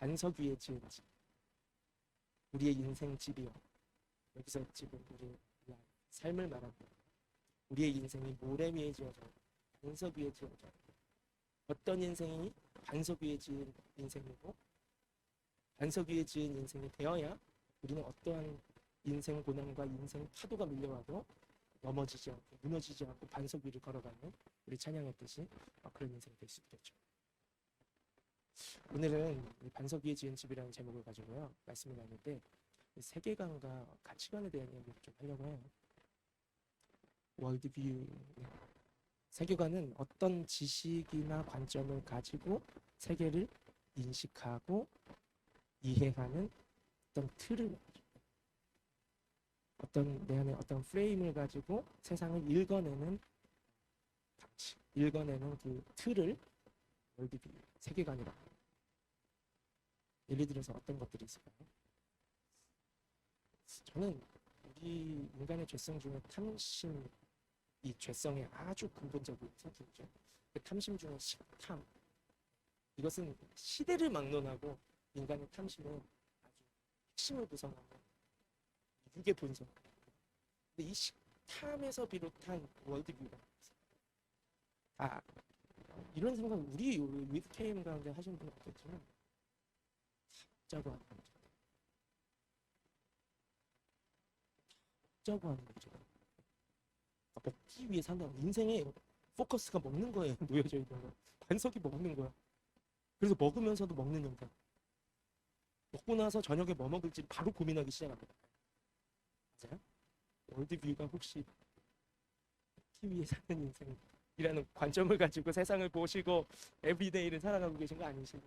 반석 위에 지은 집, 우리의 인생 집이요. 여기서 집은 우리의 삶을 말하는 거예요. 우리의 인생이 모래 위에 지어져, 반석 위에 지어져. 어떤 인생이 반석 위에 지은 인생이고, 반석 위에 지은 인생이 되어야 우리는 어떠한 인생 고난과 인생 파도가 밀려와도 넘어지지 않고 무너지지 않고 반석 위를 걸어가는, 우리 찬양했듯이 그런 인생이 될 수 있겠죠. 오늘은 이 반석 위에 지은 집이라는 제목을 가지고요, 말씀을 나눌 때 세계관과 가치관에 대한 이야기를 좀 하려고 해요. 월드뷰. 세계관은 어떤 지식이나 관점을 가지고 세계를 인식하고 이해하는 어떤 틀을, 어떤 내 안에 어떤 프레임을 가지고 세상을 읽어내는 가치, 읽어내는 그 틀을 월드뷰, 세계관이라고 합니다. 예를 들어서 어떤 것들이 있을까요? 저는 우리 인간의 죄성 중에 탐심, 이 죄성의 아주 근본적인 특징이죠. 그 탐심 중에 식탐. 이것은 시대를 막론하고 인간의 탐심은 아주 핵심을 구성하는 육의 본성. 근데 이 식탐에서 비롯한 월드뷰가 이런 생각 우리 위드케임 가운데 하시는 분은 없겠지만 짜고 하는 거죠. 짜고 하는 거죠. 먹기 위해 산다는 인생의 포커스가 먹는 거예요. 놓여져 있는 거. 반석이 먹는 거야. 그래서 먹으면서도 먹는 인간. 먹고 나서 저녁에 뭐 먹을지 바로 고민하기 시작합니다. 맞아요? 월드뷰가 혹시 먹기 위해 사는 인생이라는 관점을 가지고 세상을 보시고 에브리데이를 살아가고 계신 거 아니시죠?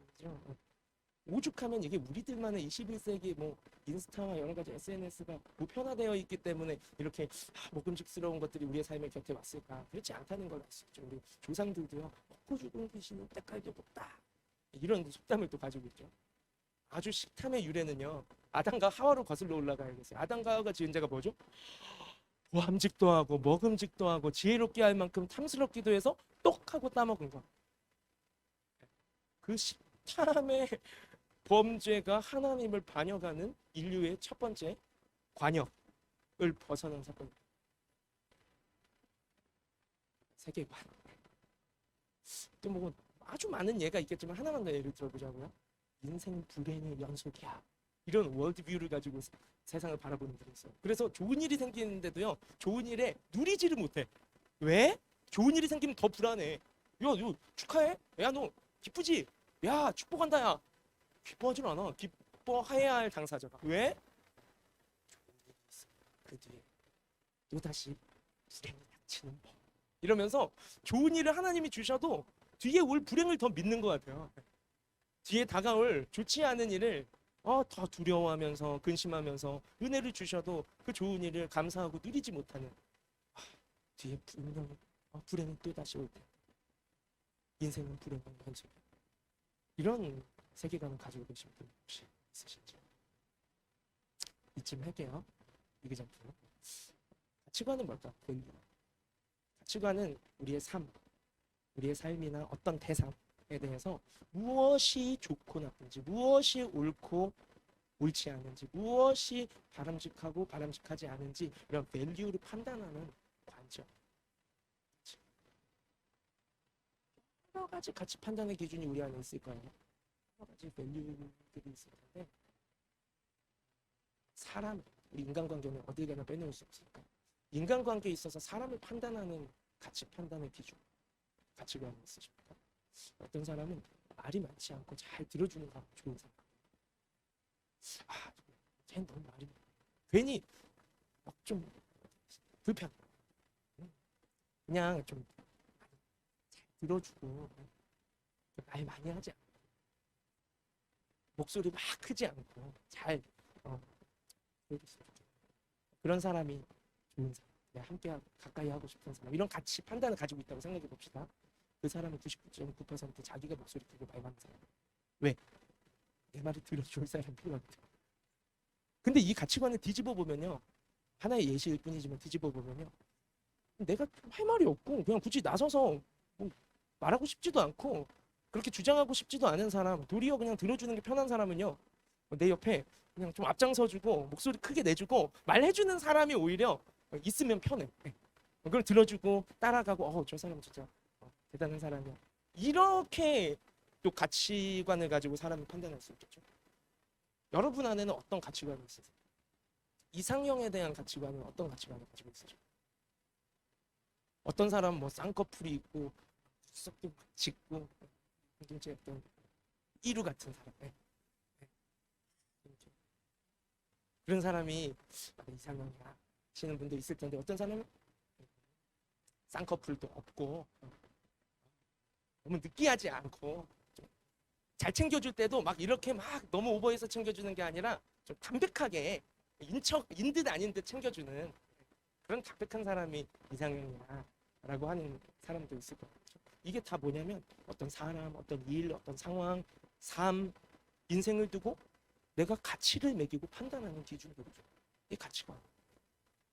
오죽하면 이게 우리들만의 21세기 뭐 인스타와 여러 가지 SNS가 보편화되어 있기 때문에 이렇게 먹음직스러운 것들이 우리의 삶의 곁에 왔을까? 그렇지 않다는 걸 알 수 있죠. 우리 조상들도요, 먹고 죽은 귀신은 때깔도 높다, 이런 속담을 또 가지고 있죠. 아주 식탐의 유래는요, 아담과 하와로 거슬러 올라가야겠어요. 아담과 하와가 지은 죄가 뭐죠? 보함직도 하고 먹음직도 하고 지혜롭게 할 만큼 탐스럽기도 해서 똑하고 따먹은 거. 그 식탐의 범죄가 하나님을 반역하는 인류의 첫 번째 관역을 벗어난 사건. 세계관. 또 뭐 아주 많은 예가 있겠지만 하나만 더 예를 들어보자고요. 인생 불행의 연속이야. 이런 월드뷰를 가지고 세상을 바라보는 분이 있어요. 그래서 좋은 일이 생기는데도요, 좋은 일에 누리지를 못해. 왜? 좋은 일이 생기면 더 불안해. 야, 너 축하해? 야, 너 기쁘지? 야, 축복한다, 야. 기뻐하진 않아. 기뻐해야 할 당사자가. 왜? 그 뒤에 또다시 불행이 닥치는 법. 이러면서 좋은 일을 하나님이 주셔도 뒤에 올 불행을 더 믿는 것 같아요. 뒤에 다가올 좋지 않은 일을 더 두려워하면서 근심하면서 은혜를 주셔도 그 좋은 일을 감사하고 누리지 못하는, 뒤에 분명히 불행이 또다시 올 텐데, 인생은 불행의 연속이야. 이런 세계관을 가지고 계신 분 혹시 있으신지 이쯤 할게요. 이기장품. 가치관은 뭘까? 가치관은 우리의 삶, 우리의 삶이나 어떤 대상에 대해서 무엇이 좋고 나쁜지, 무엇이 옳고 옳지 않은지, 무엇이 바람직하고 바람직하지 않은지, 이런 밸류를 판단하는 관점. 여러 가지 가치 판단의 기준이 우리 안에 있을 거예요. 여러 가지 밸류들이 있을 텐데, 사람, 우리 인간관계는 어딜 가나 빼놓을 수 없으니까 인간관계에 있어서 사람을 판단하는 가치 판단의 기준, 가치관이 있으십니까? 어떤 사람은 말이 많지 않고 잘 들어주는 사람 좋은 사람. 쟤는 너무 말이 괜히 막 좀 불편. 그냥 좀 잘 들어주고 말 많이 하지 않고 목소리 막 크지 않고 잘 그런 사람이 좋은 사람, 내가 함께 가까이 하고 싶은 사람, 이런 가치 판단을 가지고 있다고 생각해 봅시다. 그 사람은 99.9% 자기가 목소리 크고 말 많은 사람. 왜? 내 말을 들어줄 사람이 필요하거든. 근데 이 가치관을 뒤집어 보면요, 하나의 예시일 뿐이지만 뒤집어 보면요, 내가 할 말이 없고 그냥 굳이 나서서 뭐 말하고 싶지도 않고 그렇게 주장하고 싶지도 않은 사람, 도리어 그냥 들어주는 게 편한 사람은요, 내 옆에 그냥 좀 앞장서주고 목소리 크게 내주고 말해주는 사람이 오히려 있으면 편해. 그걸 들어주고 따라가고, 저 사람 진짜 대단한 사람이야. 이렇게 또 가치관을 가지고 사람을 판단할 수 있겠죠. 여러분 안에는 어떤 가치관이 있으세요? 이상형에 대한 가치관은 어떤 가치관을 가지고 있으세요? 어떤 사람은 뭐 쌍꺼풀이 있고 썩도 짙고 굉장히 어떤 이루 같은 사람, 그런 사람이 이상형이야 하시는 분도 있을 텐데, 어떤 사람은 쌍꺼풀도 없고 너무 느끼하지 않고 잘 챙겨줄 때도 막 이렇게 막 너무 오버해서 챙겨주는 게 아니라 좀 담백하게 인 듯 아닌 듯 챙겨주는 그런 담백한 사람이 이상형이야 라고 하는 사람도 있을 것 같죠. 이게 다 뭐냐면 어떤 사람, 어떤 일, 어떤 상황, 삶, 인생을 두고 내가 가치를 매기고 판단하는 기준들이죠. 이 가치관.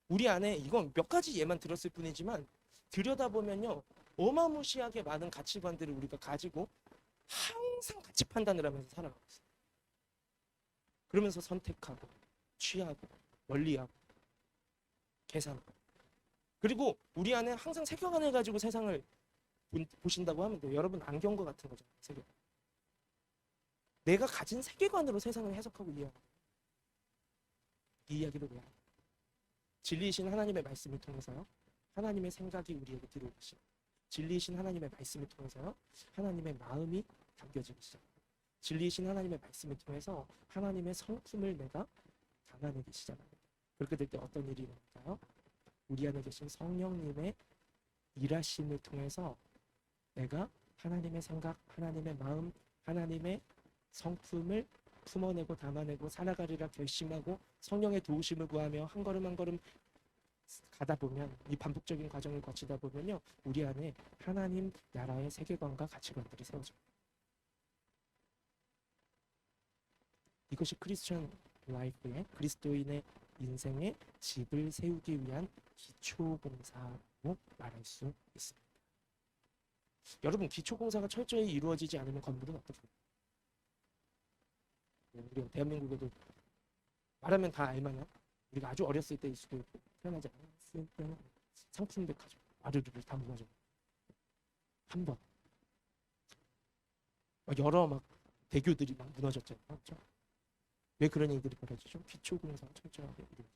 우리 안에 이건 몇 가지 예만 들었을 뿐이지만 들여다보면요, 어마무시하게 많은 가치관들을 우리가 가지고 항상 가치 판단을 하면서 살아가고 있어요. 그러면서 선택하고 취하고 멀리하고 계산하고, 그리고 우리 안에 항상 세계관을 가지고 세상을 보신다고 하면 돼요. 여러분 안경과 같은 거죠. 세계관. 내가 가진 세계관으로 세상을 해석하고 이해하는 거예요. 이 이야기를 왜 하냐? 진리이신 하나님의 말씀을 통해서요, 하나님의 생각이 우리에게 들어오시, 진리이신 하나님의 말씀을 통해서요, 하나님의 마음이 담겨지기 시작합니다. 진리이신 하나님의 말씀을 통해서 하나님의 성품을 내가 담아내기 시작합니다. 그렇게 될 때 어떤 일이 일어날까요? 우리 안에 계신 성령님의 일하심을 통해서 내가 하나님의 생각, 하나님의 마음, 하나님의 성품을 품어내고 담아내고 살아가리라 결심하고 성령의 도우심을 구하며 한 걸음 한 걸음 가다 보면, 이 반복적인 과정을 거치다 보면요, 우리 안에 하나님 나라의 세계관과 가치관들이 세워져요. 이것이 크리스천 라이프의, 그리스도인의 인생의 집을 세우기 위한 기초공사라고 말할 수 있습니다. 여러분, 기초공사가 철저히 이루어지지 않으면 건물은 어떻게 돼요? 우리가 대한민국에도 말하면 다 알만한, 우리가 아주 어렸을 때일 수도 있고 태어나지 않았을 때는 상품백화점 와르르르 다 무너져. 한 번. 여러 막 대교들이 막 무너졌잖아요. 그렇죠? 왜 그런 일들이 벌어지죠? 기초공사가 철저하게 이루어지죠.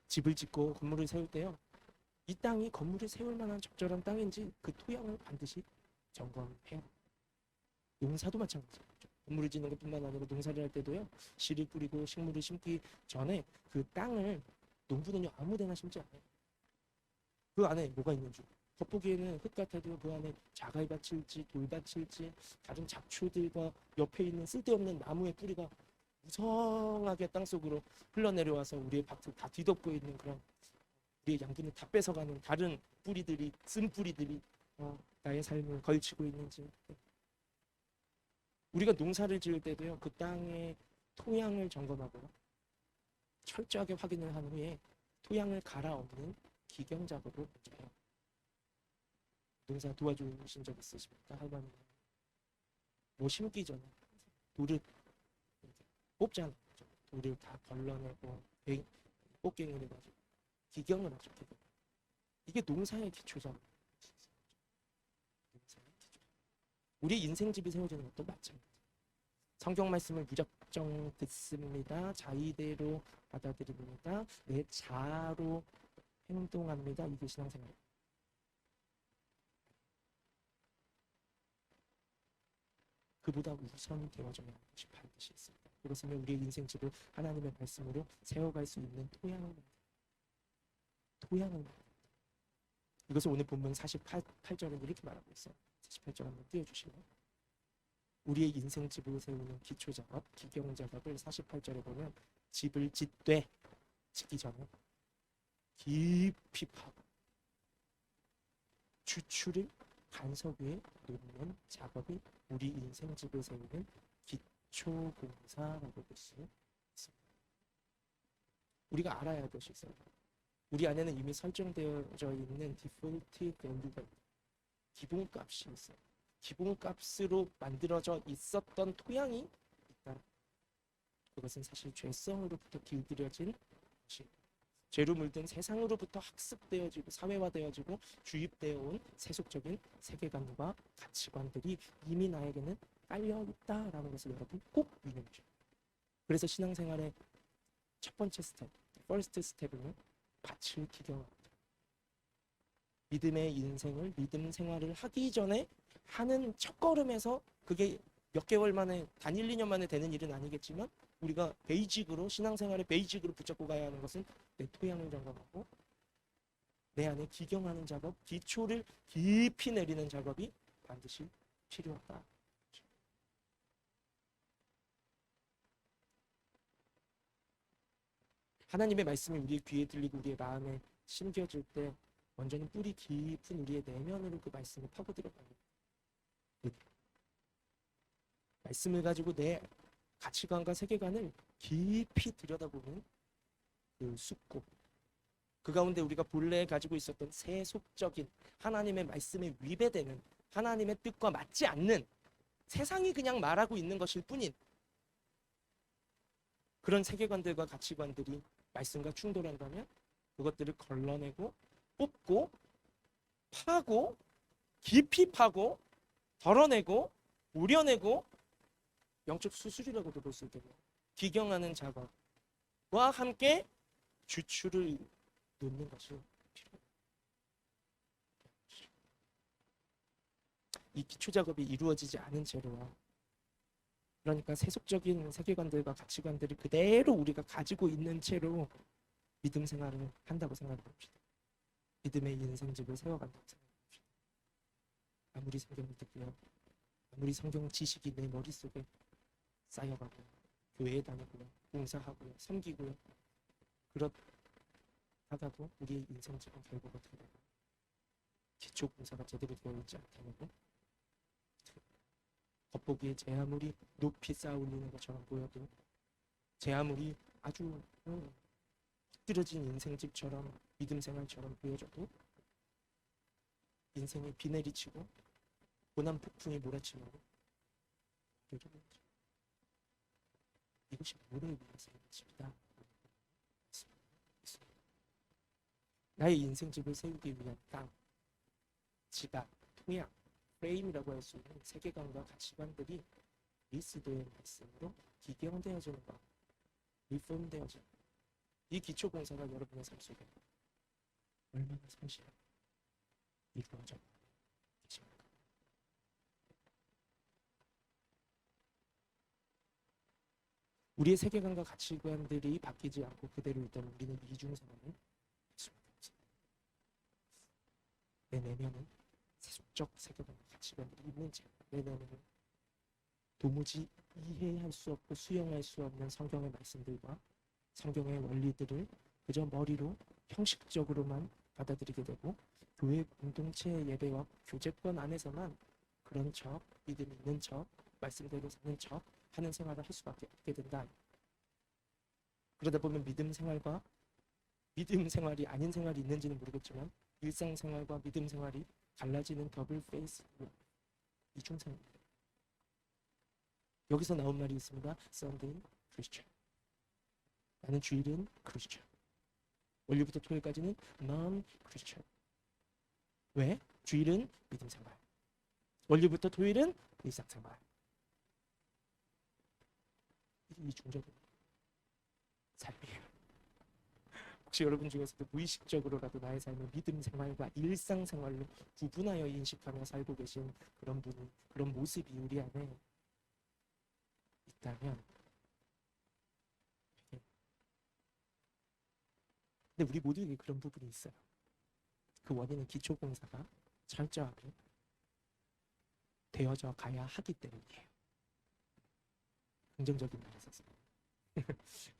집을 짓고 건물을 세울 때요, 이 땅이 건물을 세울 만한 적절한 땅인지 그 토양을 반드시 점검해야 합니다. 농사도 마찬가지죠. 건물을 짓는 것뿐만 아니라 농사를 할 때도요, 씨를 뿌리고 식물을 심기 전에 그 땅을, 농부는요 아무데나 심지 않아요. 그 안에 뭐가 있는지, 겉보기에는 흙 같아도 그 안에 자갈밭일지 돌밭일지 다른 잡초들과 옆에 있는 쓸데없는 나무의 뿌리가 무성하게 땅속으로 흘러내려와서 우리의 밭을 다 뒤덮고 있는 그런, 우리의 양분을 다 뺏어가는 다른 뿌리들이, 쓴 뿌리들이 나의 삶을 걸치고 있는지. 우리가 농사를 지을 때도요, 그 땅의 토양을 점검하고요, 철저하게 확인을 한 후에 토양을 갈아엎는 기경 작업을 먼저 해요. 농사 도와주신 적 있으십니까? 할머니. 뭐 심기 전에 돌을 뽑잖아요. 돌을 다 걸러내고 뽑갱이를 가지고 기경을 하죠. 기경. 이게 농사의 기초잖아요. 농사의 기초. 우리 인생집이 세워지는 것도 마찬가지예요. 성경 말씀을 무작정 듣습니다. 자의대로 받아들입니다. 내 자아로 행동합니다. 이게 신앙생활이에요. 그보다 우선이 되어져야 하는 것이 반드시 있습니다. 그것은 우리의 인생집을 하나님의 말씀으로 세워갈 수 있는 토양을 만듭니다. 이것을 오늘 본문 48절은 이렇게 말하고 있어요. 48절 한번 띄워주시면, 우리의 인생집을 세우는 기초작업, 기경작업을 48절에 보면, 집을 짓기 전에 깊이 파고 주추를 반석 위에 놓는 작업이 우리 인생집을 세우는 기초공사라고 볼 수 있습니다. 우리가 알아야 할 것이 있어요. 우리 안에는 이미 설정되어져 있는 디폴트 밸류가 있다. 기본값이 있어요. 기본값으로 만들어져 있었던 토양이 있다. 그것은 사실 죄성으로부터 길들여진 것이 죄로 물든 세상으로부터 학습되어지고 사회화되어지고 주입되어 온 세속적인 세계관과 가치관들이 이미 나에게는 깔려 있다라는 것을 여러분 꼭 유념해 주세요. 그래서 신앙생활의 첫 번째 스텝, 퍼스트 스텝은 밭을 기경합니다. 믿음의 인생을 믿음 생활을 하기 전에 하는 첫걸음에서 그게 몇 개월 만에 단 1, 2년 만에 되는 일은 아니겠지만 우리가 베이직으로 신앙생활의 베이직으로 붙잡고 가야 하는 것은 내 토양을 점검하고 내 안에 기경하는 작업, 기초를 깊이 내리는 작업이 반드시 필요하다. 하나님의 말씀이 우리의 귀에 들리고 우리의 마음에 심겨질 때 먼저는 뿌리 깊은 우리의 내면으로 그 말씀을 파고 들어가는 말씀을 가지고 내 가치관과 세계관을 깊이 들여다보는 그 숲고 그 가운데 우리가 본래 가지고 있었던 세속적인 하나님의 말씀에 위배되는 하나님의 뜻과 맞지 않는 세상이 그냥 말하고 있는 것일 뿐인 그런 세계관들과 가치관들이 말씀과 충돌한다면 그것들을 걸러내고 뽑고 파고 깊이 파고 덜어내고 우려내고 영적 수술이라고도 볼 수 있겠네요. 기경하는 작업과 함께 주추를 놓는 것이 필요합니다. 이 기초 작업이 이루어지지 않은 채로 그러니까 세속적인 세계관들과 가치관들을 그대로 우리가 가지고 있는 채로 믿음 생활을 한다고 생각해 봅시다. 믿음의 인생집을 세워간다고 생각해 봅시다. 아무리 성경을 듣고요. 아무리 성경 지식이 내 머릿속에 쌓여가고 교회에 다니고요. 봉사하고요. 섬기고요. 그렇다가도 우리의 인생집은 결국 어떻게 되고 기초 공사가 제대로 되어 있지 않다고 겉보기에 제 아무리 높이 쌓아 올리는 것처럼 보여도 제 아무리 아주 엎드러진 인생집처럼 믿음 생활처럼 보여져도 인생이 비 내리치고 고난 폭풍이 몰아치면 이것이 뭐를 위해서 집이다. 나의 인생집을 세우기 위한 땅, 지각, 토양, 프레임이라고 할 수 있는 세계관과 가치관들이 그리스도의 말씀으로 기경되어지는 것, 리폼되어지는 이 기초 공사가 여러분의 삶 속에 얼마나 성실하게 이루어져 계십니까? 우리의 세계관과 가치관들이 바뀌지 않고 그대로 있다면 우리는 이중생활을 할 수밖에 없습니다. 내 내면은 세속적 세계관과 가치관들이 있는 채 내 내면은 도무지 이해할 수 없고 수용할 수 없는 성경의 말씀들과 성경의 원리들을 그저 머리로 형식적으로만 받아들이게 되고 교회 공동체의 예배와 교제권 안에서만 그런 척, 믿음 있는 척, 말씀대로 사는 척 하는 생활을 할 수밖에 없게 된다. 그러다 보면 믿음 생활이 아닌 생활이 있는지는 모르겠지만 일상생활과 믿음 생활이 갈라지는 더블 페이스 이중생활입니다. 여기서 나온 말이 있습니다. Sunday Christian. 나는 주일은 Christian. 월요일부터 토요일까지는 non-Christian. 왜? 주일은 믿음 생활. 월요일부터 토요일은 일상생활. 이중적인 삶이에요. 혹시 여러분 중에서도 무의식적으로라도 나의 삶을 믿음 생활과 일상 생활로 구분하여 인식하며 살고 계신 그런 분이, 그런 모습이 우리 안에 있다면, 근데 우리 모두에게 그런 부분이 있어요. 그 원인은 기초 공사가 철저하게 되어져 가야 하기 때문이에요. 긍정적인 말을 썼어요.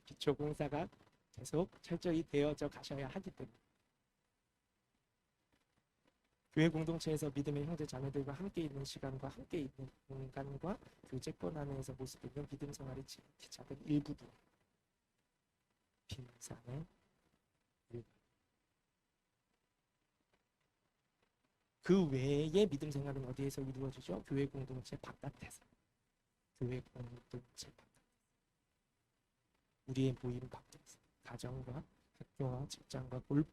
기초 공사가 계속 철저히 되어져 가셔야 하기 때문에 교회 공동체에서 믿음의 형제 자매들과 함께 있는 시간과 함께 있는 공간과 교제권 안에서 모습 있는 믿음 생활의 지극히 작은 일부분 빈산의 일부 그 외의 믿음 생활은 어디에서 이루어지죠? 교회 공동체 바깥에서. 교회 공동체 바깥. 우리의 모임 밖에서. 가정과 학교와 직장과 골프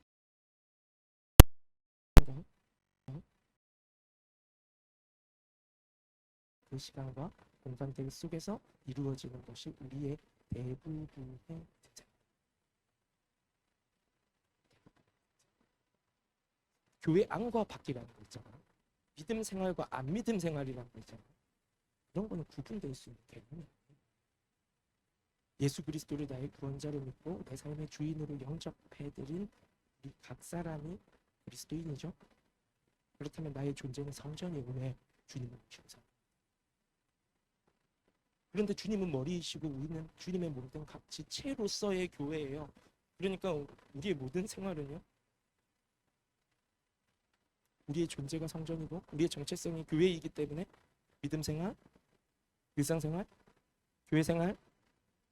그 시간과 공간들 속에서 이루어지는 것이 우리의 대부분의 특징. 교회 안과 밖이라는 거 있잖아요. 믿음 생활과 안 믿음 생활이라는 거 있잖아요. 이런 거는 구분될 수 있는 개념이에요. 예수 그리스도를 나의 구원자로 믿고 내 삶의 주인으로 영접해드린 우리 각 사람이 그리스도인이죠. 그렇다면 나의 존재는 성전이 오네. 주님은 모셔서. 그런데 주님은 머리이시고 우리는 주님의 몸된 각 지체로서의 교회예요. 그러니까 우리의 모든 생활은요, 우리의 존재가 성전이고 우리의 정체성이 교회이기 때문에 믿음 생활, 일상 생활, 교회 생활,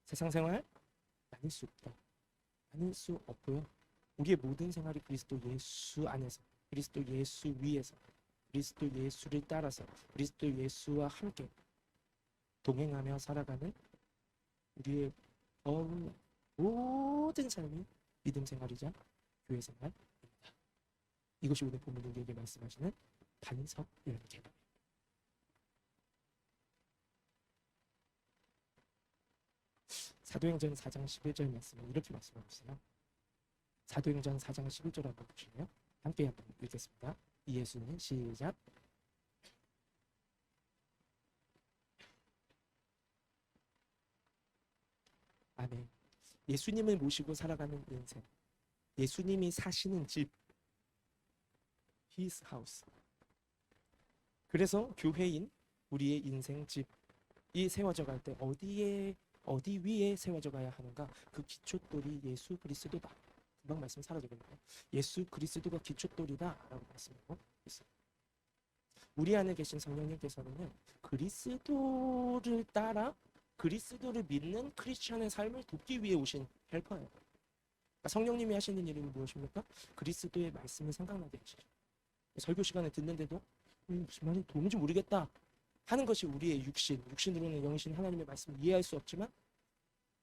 세상 생활 나뉠 수 없다. 나뉠 수 없고요. 우리의 모든 생활이 그리스도 예수 안에서, 그리스도 예수 위에서, 그리스도 예수를 따라서, 그리스도 예수와 함께 동행하며 살아가는 우리의 모든 삶이 믿음 생활이자 교회 생활입니다. 이것이 오늘 본문이 우리에게 말씀하시는 반석이라는 개념. 사도행전 4장 11절 말씀은 이렇게 말씀하고 있어요. 사도행전 4장 11절 한번 보시면 함께 한번 읽겠습니다. 예수님 시작. 아멘. 예수님을 모시고 살아가는 인생, 예수님이 사시는 집, His house. 그래서 교회인 우리의 인생 집이 세워져 갈 때 어디 위에 세워져 가야 하는가? 그 기초돌이 예수 그리스도다. 금방 말씀 사라지거든요. 예수 그리스도가 기초돌이다라고 말씀하고 있어요. 우리 안에 계신 성령님께서는요, 그리스도를 따라 그리스도를 믿는 크리스천의 삶을 돕기 위해 오신 헬퍼예요. 그러니까 성령님이 하시는 일은 무엇입니까? 그리스도의 말씀이 생각나게 하시죠. 설교 시간에 듣는데도 무슨 말인지 도무지 모르겠다 하는 것이 우리의 육신으로는 영신 하나님의 말씀을 이해할 수 없지만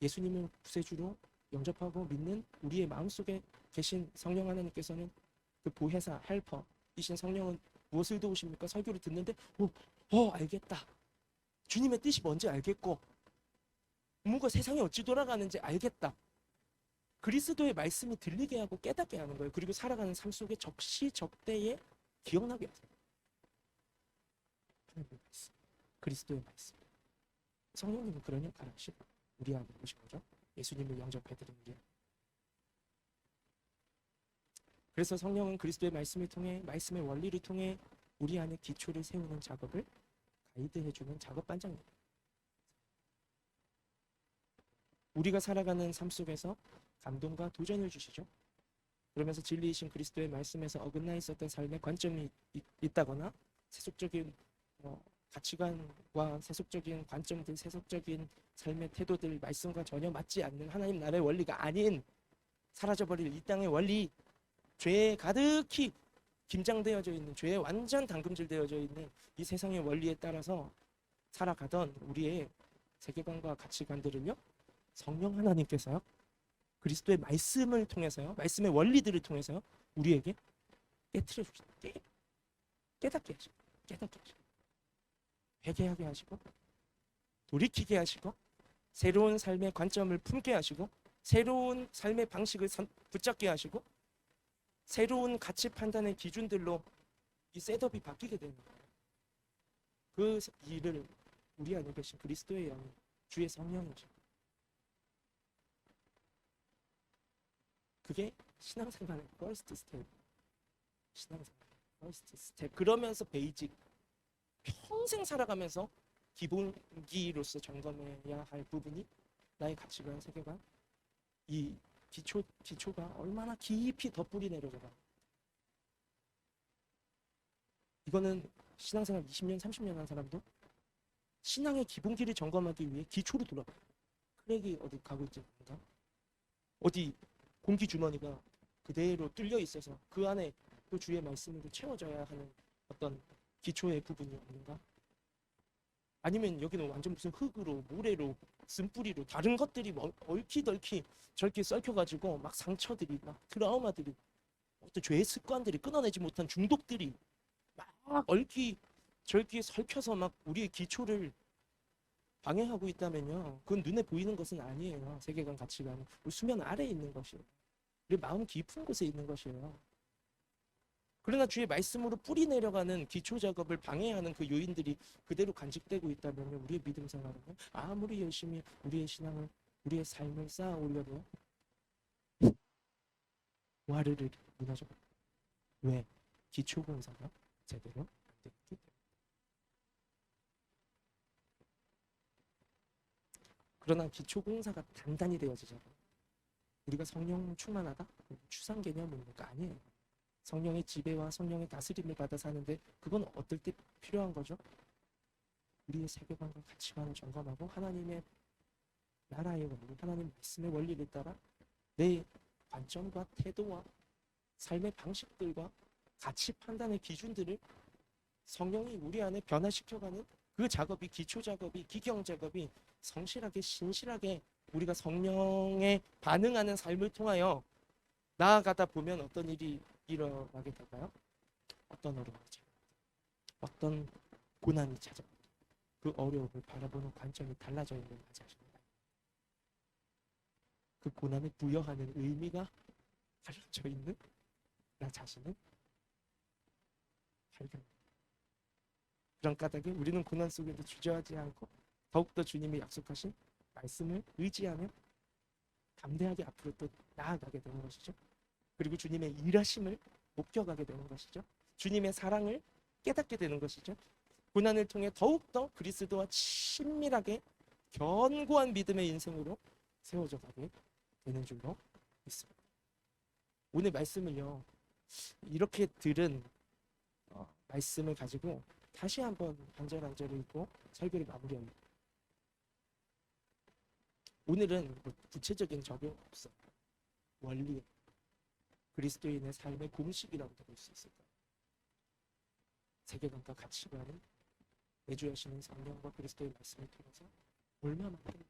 예수님을 구세주로 영접하고 믿는 우리의 마음속에 계신 성령 하나님께서는 그 보혜사, 헬퍼이신 성령은 무엇을 도우십니까? 설교를 듣는데 알겠다. 주님의 뜻이 뭔지 알겠고 뭔가 세상이 어찌 돌아가는지 알겠다. 그리스도의 말씀이 들리게 하고 깨닫게 하는 거예요. 그리고 살아가는 삶 속에 적시적대에 기억나게 하세요. 하나님의 말씀, 그리스도의 말씀. 성령님은 그런 역할을 하시고 우리 안에 오신 거죠. 예수님을 영접해드린 우리. 그래서 성령은 그리스도의 말씀을 통해, 말씀의 원리를 통해 우리 안에 기초를 세우는 작업을 가이드해주는 작업 반장입니다. 우리가 살아가는 삶 속에서 감동과 도전을 주시죠. 그러면서 진리이신 그리스도의 말씀에서 어긋나 있었던 삶의 관점이 있다거나 세속적인 가치관과 세속적인 관점들, 세속적인 삶의 태도들, 말씀과 전혀 맞지 않는 하나님 나라의 원리가 아닌 사라져버릴 이 땅의 원리, 죄에 가득히 김장되어져 있는, 죄에 완전 담금질되어져 있는 이 세상의 원리에 따라서 살아가던 우리의 세계관과 가치관들은요, 성령 하나님께서요, 그리스도의 말씀을 통해서요, 말씀의 원리들을 통해서요, 우리에게 깨트려 주시고 깨닫게 하시고 회개하게 하시고 돌이키게 하시고 새로운 삶의 관점을 품게 하시고 새로운 삶의 방식을 붙잡게 하시고 새로운 가치 판단의 기준들로 이 셋업이 바뀌게 되는 거예요. 그 일을 우리 안에 계신 그리스도의 영이, 주의 성령이죠. 그게 신앙생활의 first step. 신앙생활의 first step. 그러면서 베이직, 평생 살아가면서 기본기로서 점검해야 할 부분이 나의 가치관, 세계관, 이 기초가 얼마나 깊이 덧뿌리 내려져가. 이거는 신앙생활 20년, 30년 한 사람도 신앙의 기본기를 점검하기 위해 기초로 돌아가요. 크랙이 어디 가고 있지 않는가? 어디 공기 주머니가 그대로 뚫려 있어서 그 안에 또 주의 말씀으로 채워져야 하는 어떤 기초의 부분이 없는가? 아니면 여기는 완전 무슨 흙으로 모래로 쓴뿌리로 다른 것들이 얽히덜키 저렇게 썩혀가지고 막 상처들이 막 트라우마들이 어떤 죄의 습관들이 끊어내지 못한 중독들이 막 얽히 저렇게 설켜서 막 우리의 기초를 방해하고 있다면요, 그건 눈에 보이는 것은 아니에요. 세계관 가치관은 우리 수면 아래에 있는 것이에요. 우리 마음 깊은 곳에 있는 것이에요. 그러나 주의 말씀으로 뿌리 내려가는 기초 작업을 방해하는 그 요인들이 그대로 간직되고 있다면 우리의 믿음 생활은 아무리 열심히 우리의 신앙을 우리의 삶을 쌓아 올려도 와르르 무너져. 왜? 기초 공사가 제대로 안 됐기 때문에. 그러나 기초 공사가 단단히 되어지잖아요. 우리가 성령 충만하다? 추상 개념입니까? 아니에요. 성령의 지배와 성령의 다스림을 받아 사는데 그건 어떨 때 필요한 거죠? 우리의 세계관과 가치관을 점검하고 하나님의 나라의 원리, 하나님 말씀의 원리를 따라 내 관점과 태도와 삶의 방식들과 가치 판단의 기준들을 성령이 우리 안에 변화시켜가는 그 작업이, 기초 작업이, 기경 작업이 성실하게 신실하게 우리가 성령에 반응하는 삶을 통하여 나아가다 보면 어떤 일이 일어나게 될까요? 어떤 어려움이 찾아, 어떤 고난이 찾아, 그 어려움을 바라보는 관점이 달라져 있는 나 자신입니다. 그 고난을 부여하는 의미가 달라져 있는 나 자신을 발견. 그런 까닭에 우리는 고난 속에도 주저하지 않고 더욱더 주님이 약속하신 말씀을 의지하며 담대하게 앞으로 또 나아가게 되는 것이죠. 그리고 주님의 일하심을 목격하게 되는 것이죠. 주님의 사랑을 깨닫게 되는 것이죠. 고난을 통해 더욱더 그리스도와 친밀하게 견고한 믿음의 인생으로 세워져 가게 되는 줄로 믿습니다. 오늘 말씀을요, 이렇게 들은 말씀을 가지고 다시 한번 한 절 한 절을 읽고 설교를 마무리합니다. 오늘은 뭐 구체적인 적용 없어요. 원리, 그리스도인의 삶의 공식이라고도 볼 수 있을 거예요. 세계관과 가치관은 내주하시는 성령과 그리스도의 말씀을 통해서 얼마만큼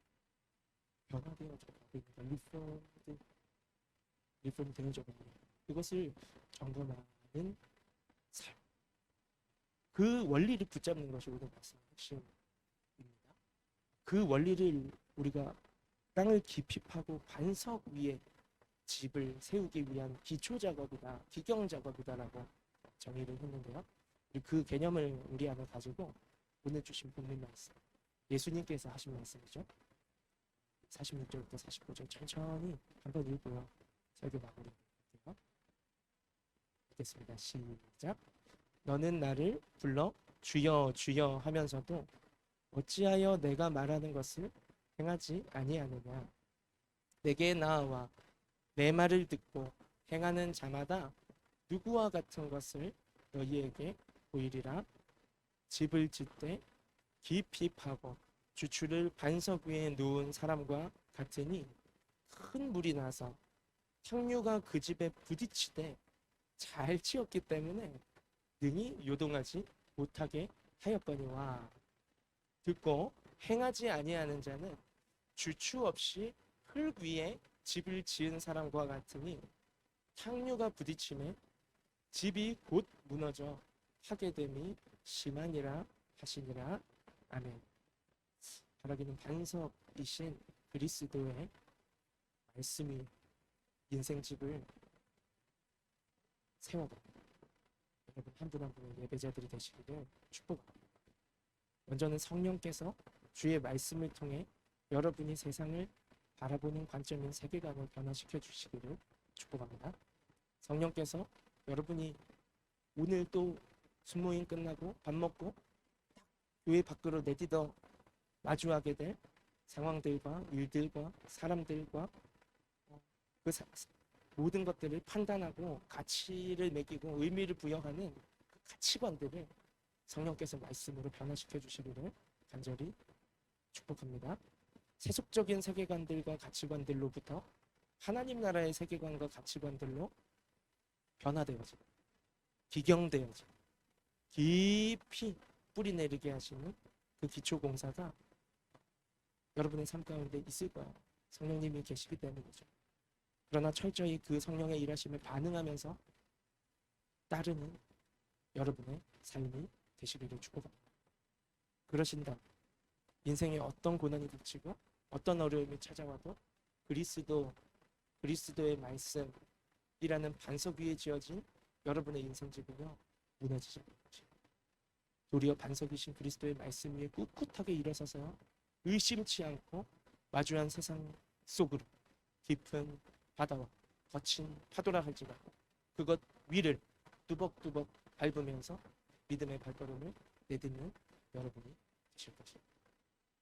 변화되어져 가고 있는가, 리폼 되어져 가고 있는가, 그것을 점검하는 삶. 그 원리를 붙잡는 것이 오늘 말씀의 핵심입니다. 그 원리를 우리가 땅을 깊이 파고 반석 위에 집을 세우기 위한 기초 작업이다, 기경 작업이다라고 정의를 했는데요. 그 개념을 우리 안에 가지고 오늘 주신 본문 말씀, 예수님께서 하신 말씀이죠. 46절부터 49절 천천히 한번 읽고요, 설교 마무리할게요. 읽겠습니다. 시작. 너는 나를 불러 주여 주여 하면서도 어찌하여 내가 말하는 것을 행하지 아니하느냐. 내게 나아와 내 말을 듣고 행하는 자마다 누구와 같은 것을 너희에게 보이리라. 집을 짓되 깊이 파고 주추를 반석 위에 놓은 사람과 같으니 큰 물이 나서 향유가 그 집에 부딪히되 잘 치었기 때문에 능히 요동하지 못하게 하였거니와. 듣고 행하지 아니하는 자는 주추 없이 흙 위에 집을 지은 사람과 같으니 향유가 부딪힘에 집이 곧 무너져 하게 됨이 심하니라 하시니라. 아멘. 바라기는 반석이신 그리스도의 말씀이 인생집을 세워갑니다. 여러분 한 분 한 분의 예배자들이 되시기를 축복합니다. 먼저는 성령께서 주의 말씀을 통해 여러분이 세상을 바라보는 관점인 세계관을 변화시켜 주시기를 축복합니다. 성령께서 여러분이 오늘 또 순모임 끝나고 밥 먹고 교회 밖으로 내디더 마주하게 될 상황들과 일들과 사람들과 그 모든 것들을 판단하고 가치를 매기고 의미를 부여하는 그 가치관들을 성령께서 말씀으로 변화시켜 주시기를 간절히 축복합니다. 세속적인 세계관들과 가치관들로부터 하나님 나라의 세계관과 가치관들로 변화되어집니다. 기경되어져 깊이 뿌리 내리게 하시는 그 기초 공사가 여러분의 삶 가운데 있을 거예요. 성령님이 계시기 때문이죠. 그러나 철저히 그 성령의 일하심에 반응하면서 따르는 여러분의 삶이 되시기를 축복합니다. 그러신다. 인생에 어떤 고난이 닥치고 어떤 어려움이 찾아와도 그리스도의 말씀이라는 반석 위에 지어진 여러분의 인생지는요 무너지지 않는 것이에요. 도리어 반석이신 그리스도의 말씀 위에 꿋꿋하게 일어서서 의심치 않고 마주한 세상 속으로 깊은 바다와 거친 파도라 할지라도 그것 위를 뚜벅뚜벅 밟으면서 믿음의 발걸음을 내딛는 여러분이 되실 것입니다.